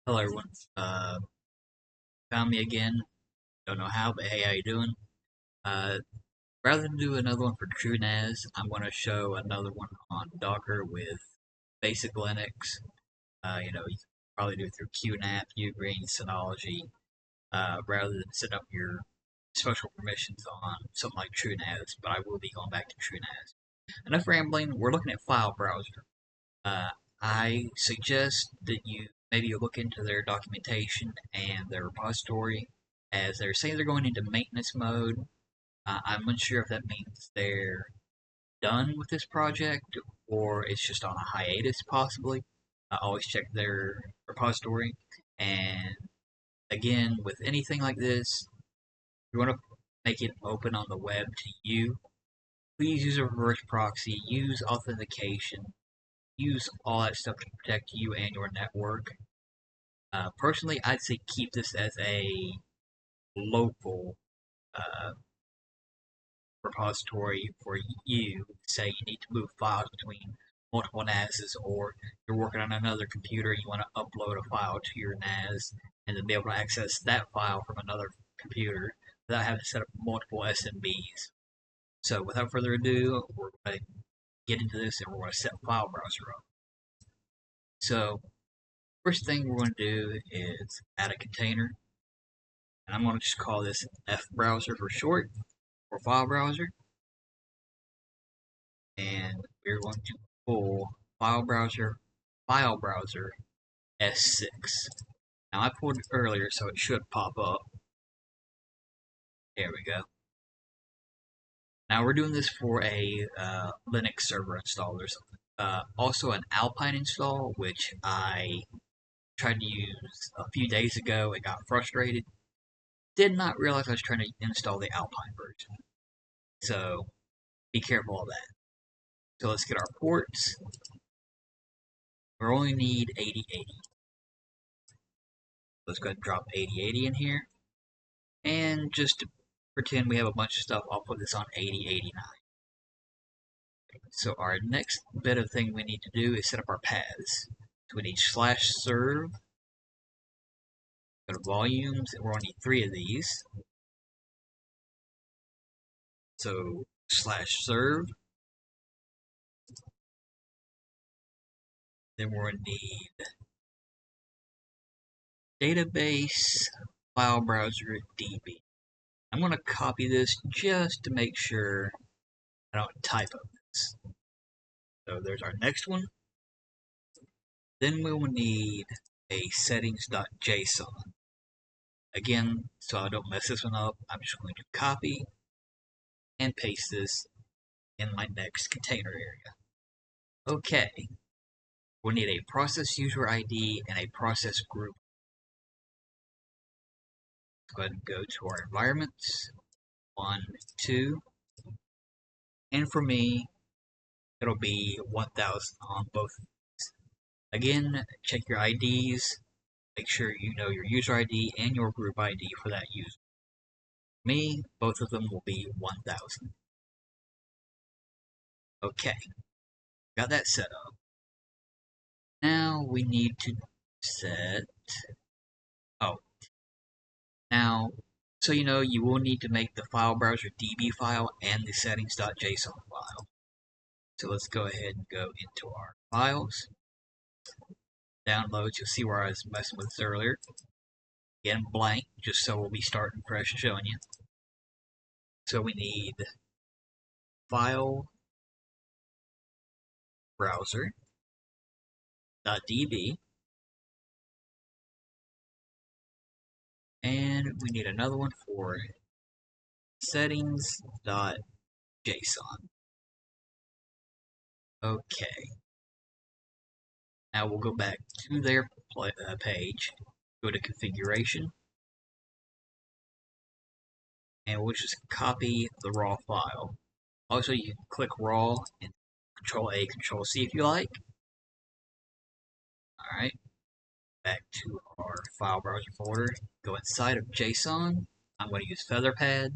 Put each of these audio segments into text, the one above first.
Hello everyone. Found me again. Don't know how, but hey, how you doing? Uh, Rather than do another one for TrueNAS, I'm going to show another one on Docker with basic Linux. You can probably do it through QNAP, Ugreen, Synology, rather than set up your special permissions on something like TrueNAS. But I will be going back to TrueNAS. Enough rambling. We're looking at file browser. Uh, I suggest that you look into their documentation and their repository, as they're saying they're going into maintenance mode. I'm unsure if that means they're done with this project or it's just on a hiatus, possibly. I always check their repository. And again, with anything like this, you want to make it open on the web to you. Please use a reverse proxy, use authentication, use all that stuff to protect you and your network. Personally, I'd say keep this as a local uh, repository for you. Say you need to move files between multiple NASs, or you're working on another computer and you want to upload a file to your NAS and then be able to access that file from another computer without having to set up multiple SMBs. So, without further ado, we're going to get into this and we're going to set file browser up. So, first thing we're going to do is add a container, and I'm going to just call this F browser for short, or file browser, and we're going to pull file browser S6. Now I pulled it earlier, so it should pop up. There we go. Now we're doing this for a Linux server install or something. Also an Alpine install, which I tried to use a few days ago. It got frustrated. Did not realize I was trying to install the Alpine version. So be careful of that. So let's get our ports. We only need 8080. Let's go ahead and drop 8080 in here. And just to pretend we have a bunch of stuff, I'll put this on 8089. So our next bit of thing we need to do is set up our paths. So we need /serve, go to volumes, and we're going to need 3 of these. So /serve, then we're going to need database file browser DB. I'm going to copy this just to make sure I don't type up this. So there's our next one. Then we will need a settings.json. Again, so I don't mess this one up, I'm just going to copy and paste this in my next container area. Okay, we'll need a process user ID and a process group. Let's go ahead and go to our environments, 1, 2, and for me, it'll be 1000 on both. Again, check your IDs, make sure you know your user ID and your group ID for that user. For me, both of them will be 1000. Okay, got that set up. Now we need to set, oh, now, so you know, you will need to make the file browser DB file and the settings.json file. So let's go ahead and go into our files, downloads. You'll see where I was messing with this earlier. Again, blank, just so we'll be starting fresh and showing you. So we need file browser.db, and we need another one for settings.json. Okay. Now we'll go back to their page, go to configuration, and we'll just copy the raw file. Also, you can click raw and Control A, Control C if you like. Alright, back to our file browser folder. Go inside of JSON. I'm going to use Featherpad,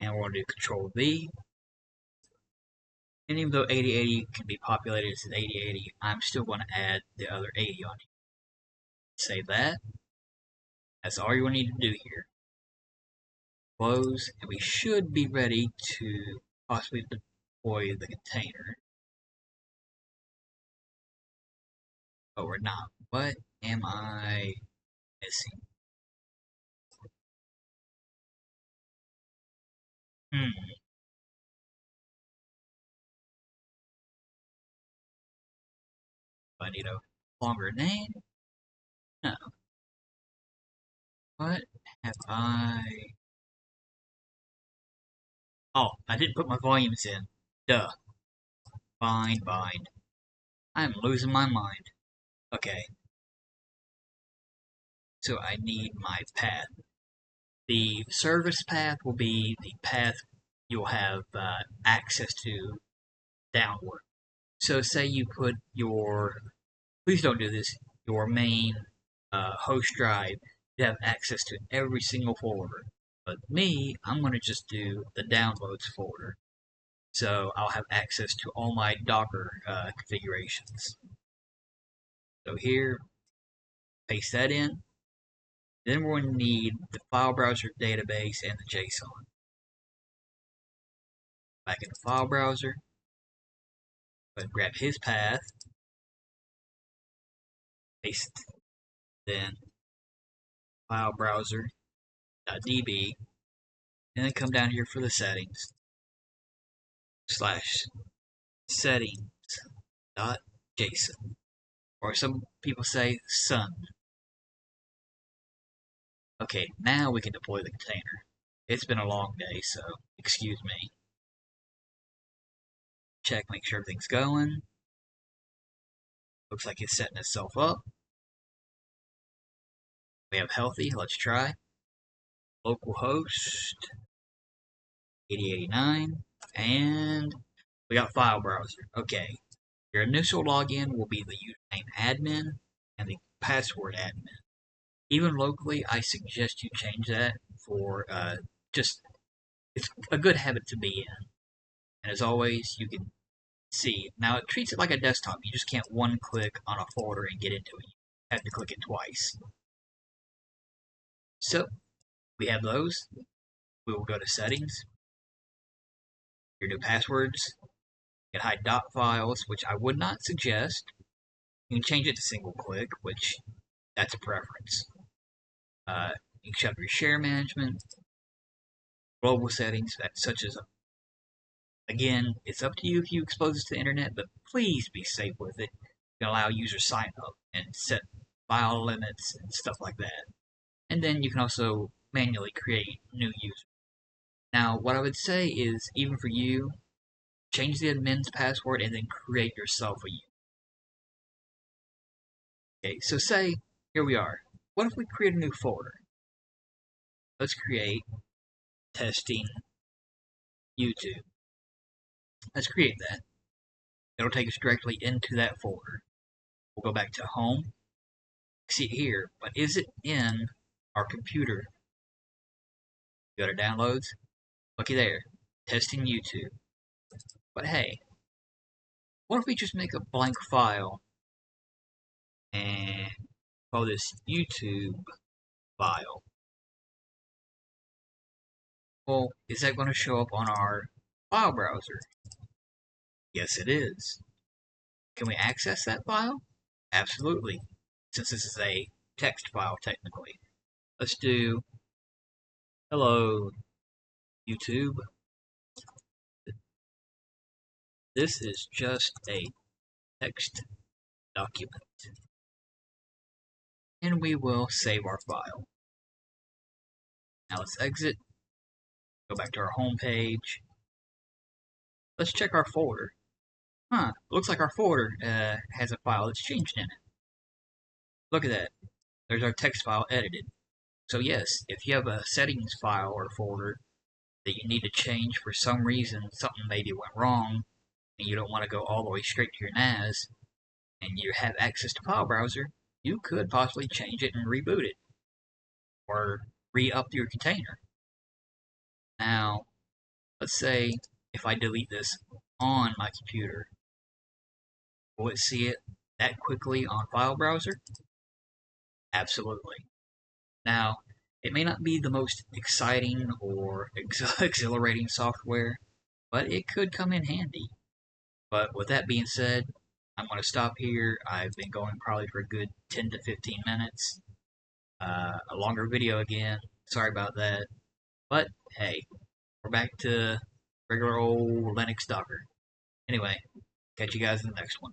and we're going to do Control V. And even though 8080 can be populated as 8080, I'm still going to add the other 80 on here. Save that. That's all you need to do here. Close, and we should be ready to possibly deploy the container. But we're not. What am I missing? Hmm. Do I need a longer name? No. What have I... Oh, I didn't put my volumes in. Duh. Bind. I'm losing my mind. Okay, so I need my path. The service path will be the path you'll have access to downward. So say you put your, please don't do this, your main host drive, you have access to every single folder. But me, I'm going to just do the downloads folder. So I'll have access to all my Docker configurations. So here, paste that in. Then we're going to need the file browser database and the JSON. Back in the file browser, go ahead and grab his path, paste, then file browser.db, and then come down here for the settings, slash settings.json, or some people say sun. Okay, now we can deploy the container. It's been a long day, so excuse me. Check, make sure everything's going. Looks like it's setting itself up. We have healthy, let's try. Localhost 8089, and we got file browser. Okay, your initial login will be the username admin and the password admin. Even locally, I suggest you change that for just, it's a good habit to be in. And as always, you can see, now it treats it like a desktop. You just can't one click on a folder and get into it. You have to click it twice. So, we have those. We will go to settings, your new passwords. You can hide dot files, which I would not suggest. You can change it to single click, which that's a preference. You can shut your share management, global settings, such as, again, it's up to you if you expose this to the internet, but please be safe with it. You can allow users sign up and set file limits and stuff like that. And then you can also manually create new users. Now, what I would say is, even for you, change the admin's password and then create yourself a user. Okay, so say, here we are. What if we create a new folder? Let's create testing YouTube. Let's create that. It'll take us directly into that folder. We'll go back to home. See it here, but is it in our computer? Go to downloads. Looky there. Testing YouTube. But hey, what if we just make a blank file and call this YouTube file? Well, is that going to show up on our file browser? Yes, it is. Can we access that file? Absolutely, since this is a text file technically. Let's do hello YouTube. This is just a text document. And we will save our file. Now let's exit, go back to our home page. Let's check our folder. Looks like our folder has a file that's changed in it. Look at that. There's our text file edited. So yes, if you have a settings file or folder that you need to change for some reason, something maybe went wrong, and you don't want to go all the way straight to your NAS, and you have access to file browser, you could possibly change it and reboot it, or re-up your container. Now, let's say if I delete this on my computer, will it see it that quickly on file browser? Absolutely. Now, it may not be the most exciting or exhilarating software, but it could come in handy. But with that being said, I'm going to stop here. I've been going probably for a good 10 to 15 minutes. A longer video again. Sorry about that. But hey, we're back to regular old Linux Docker. Anyway, catch you guys in the next one.